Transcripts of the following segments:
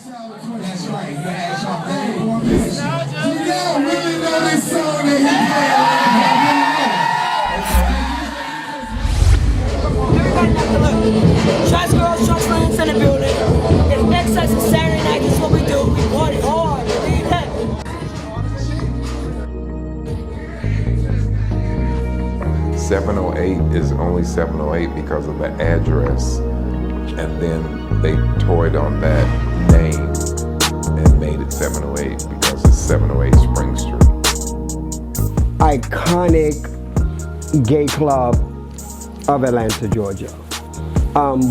That's right, you had y'all thing on this. You now really know this song that Shots girls, shots friends in the building. If next us is Saturday night, this is what we do. We party hard. Believe that. 708 is only 708 because of the address, and then they toyed on that name and made it 708 because it's 708 Spring Street. Iconic gay club of Atlanta, Georgia.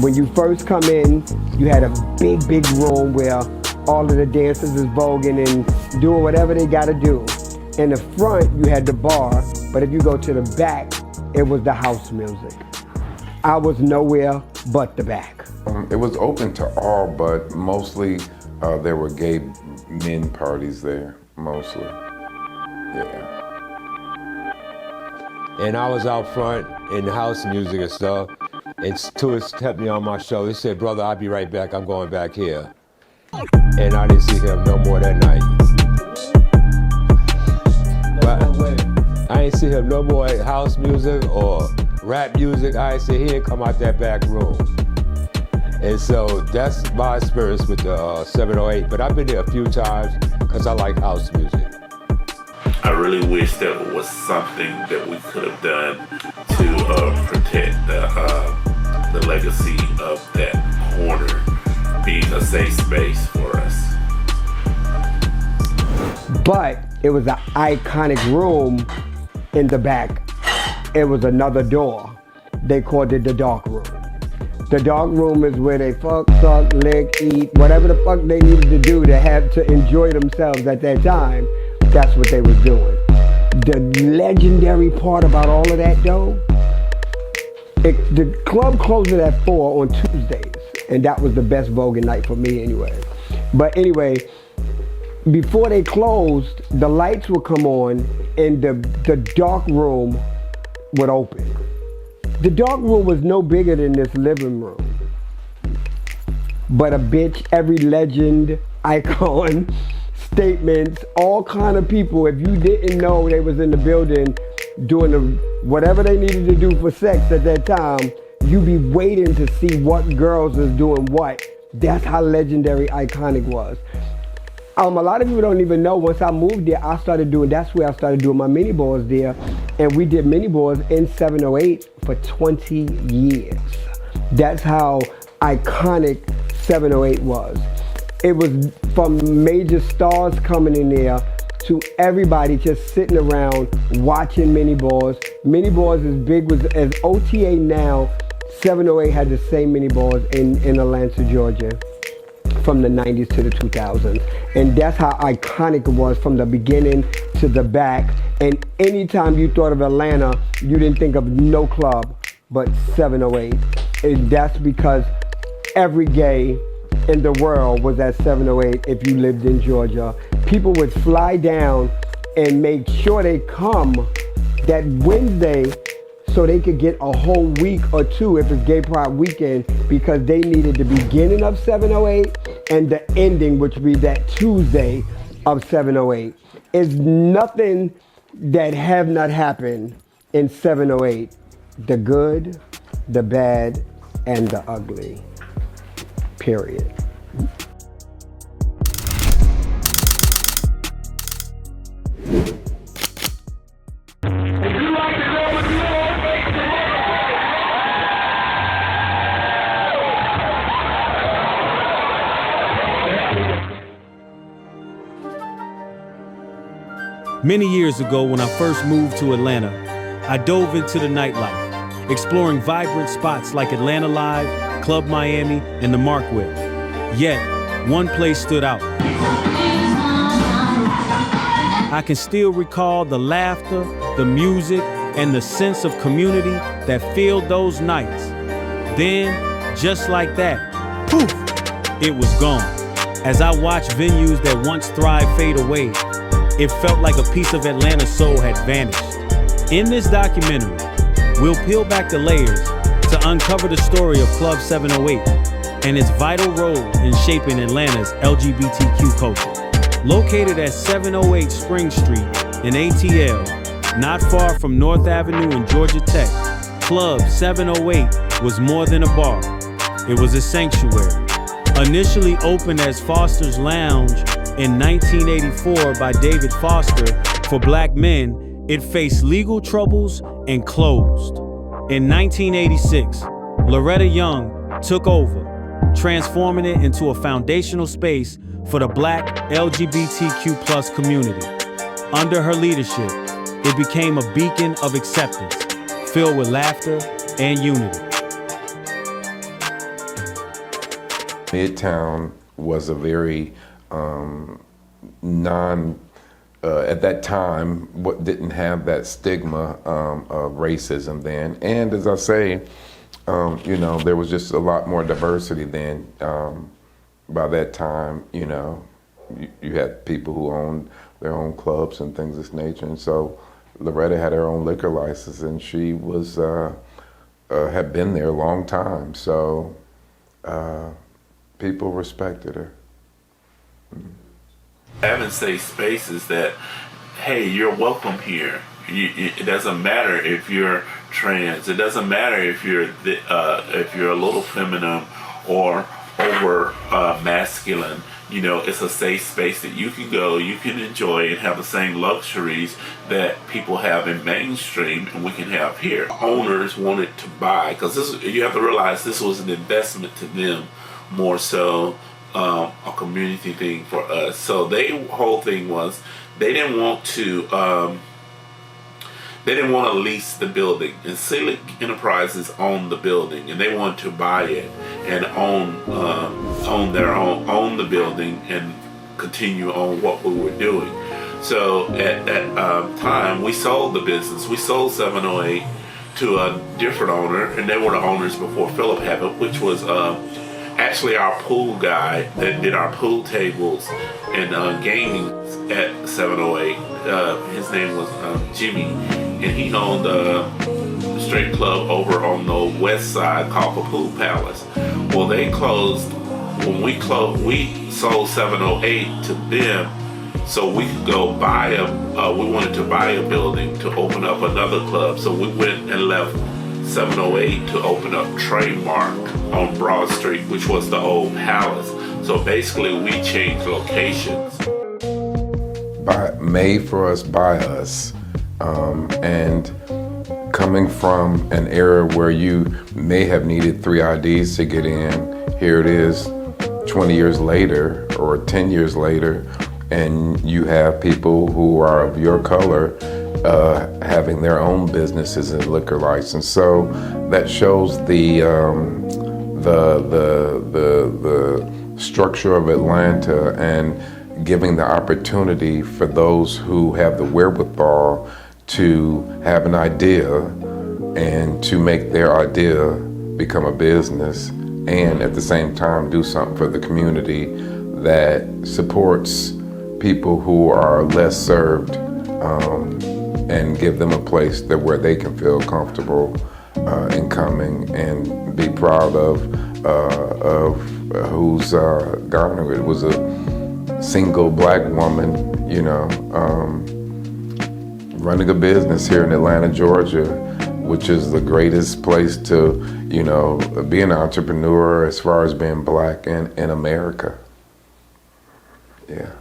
When you first come in, you had a big room where all of the dancers is voguing and doing whatever they gotta do. In the front, you had the bar, but if you go to the back, it was the house music. I was nowhere but the back. It was open to all, but mostly there were gay men parties there, mostly, yeah. And I was out front in the house music and stuff, and tourists kept me on my show. They said, brother, I'll be right back, I'm going back here. And I didn't see him no more that night. I ain't see him no more at house music or rap music. I ain't see he ain't come out that back room. And so that's my experience with the 708. But I've been there a few times because I like house music. I really wish there was something that we could have done to protect the legacy of that corner being a safe space for us. But it was an iconic room in the back. It was another door. They called it the dark room. The dark room is where they fuck, suck, lick, eat, whatever the fuck they needed to do to have to enjoy themselves at that time. That's what they was doing. The legendary part about all of that though, the club closed at 4 on Tuesdays, and that was the best voguing night for me anyway. But anyway, before they closed, the lights would come on and the dark room would open. The dark room was no bigger than this living room. But a bitch, every legend, icon, statements, all kind of people, if you didn't know they was in the building doing whatever they needed to do for sex at that time, you be waiting to see what girls is doing what. That's how legendary Iconic was. A lot of people don't even know, once I moved there, that's where I started doing my mini boards there. And we did mini boards in 708 for 20 years. That's how iconic 708 was. It was from major stars coming in there to everybody just sitting around watching mini boards. Mini boards as big as OTA now. 708 had the same mini boards in Atlanta, Georgia, from the 90s to the 2000s. And that's how iconic it was from the beginning to the back. And anytime you thought of Atlanta, you didn't think of no club but 708. And that's because every gay in the world was at 708 if you lived in Georgia. People would fly down and make sure they come that Wednesday so they could get a whole week or two if it's Gay Pride weekend, because they needed the beginning of 708 and the ending, which would be that Tuesday of 708. It's nothing that have not happened in 708. The good, the bad, and the ugly. Period. Many years ago, when I first moved to Atlanta, I dove into the nightlife, exploring vibrant spots like Atlanta Live, Club Miami, and the Markwell. Yet, one place stood out. I can still recall the laughter, the music, and the sense of community that filled those nights. Then, just like that, poof, it was gone. As I watched venues that once thrived fade away, it felt like a piece of Atlanta's soul had vanished. In this documentary, we'll peel back the layers to uncover the story of Club 708, and its vital role in shaping Atlanta's LGBTQ culture. Located at 708 Spring Street in ATL, not far from North Avenue in Georgia Tech, Club 708 was more than a bar. It was a sanctuary. Initially opened as Foster's Lounge in 1984 by David Foster for black men, it faced legal troubles and closed. In 1986, Loretta Young took over, transforming it into a foundational space for the black LGBTQ+ community. Under her leadership, it became a beacon of acceptance, filled with laughter and unity. Midtown was a very at that time, didn't have that stigma of racism then. And as I say, there was just a lot more diversity then. By that time, you had people who owned their own clubs and things of this nature. And so Loretta had her own liquor license, and she was had been there a long time. So people respected her. Having safe spaces that, hey, you're welcome here. It doesn't matter if you're trans. It doesn't matter if you're a little feminine or over masculine. It's a safe space that you can go, you can enjoy, and have the same luxuries that people have in mainstream, and we can have here. Owners wanted to buy, because you have to realize this was an investment to them more so. A community thing for us. So the whole thing was they didn't want to lease the building, and Selig Enterprises owned the building, and they wanted to buy it and own the building and continue on what we were doing. So at that time, we sold the business. We sold 708 to a different owner, and they were the owners before Philip had it, which was actually our pool guy that did our pool tables and gaming at 708. His name was Jimmy, and he owned a straight club over on the west side called the Pool Palace. Well, they closed. When we closed, we sold 708 to them so we could go buy we wanted to buy a building to open up another club. So we went and left 708 to open up Trademark on Broad Street, which was the old palace. So basically we changed locations. Made for us, by us. And coming from an era where you may have needed 3 IDs to get in, here it is 20 years later or 10 years later, and you have people who are of your color having their own businesses and liquor license. So that shows the structure of Atlanta and giving the opportunity for those who have the wherewithal to have an idea and to make their idea become a business, and at the same time do something for the community that supports people who are less served, and give them a place where they can feel comfortable in coming and be proud of who's garnered. It was a single black woman, running a business here in Atlanta, Georgia, which is the greatest place to, be an entrepreneur as far as being black in America. Yeah.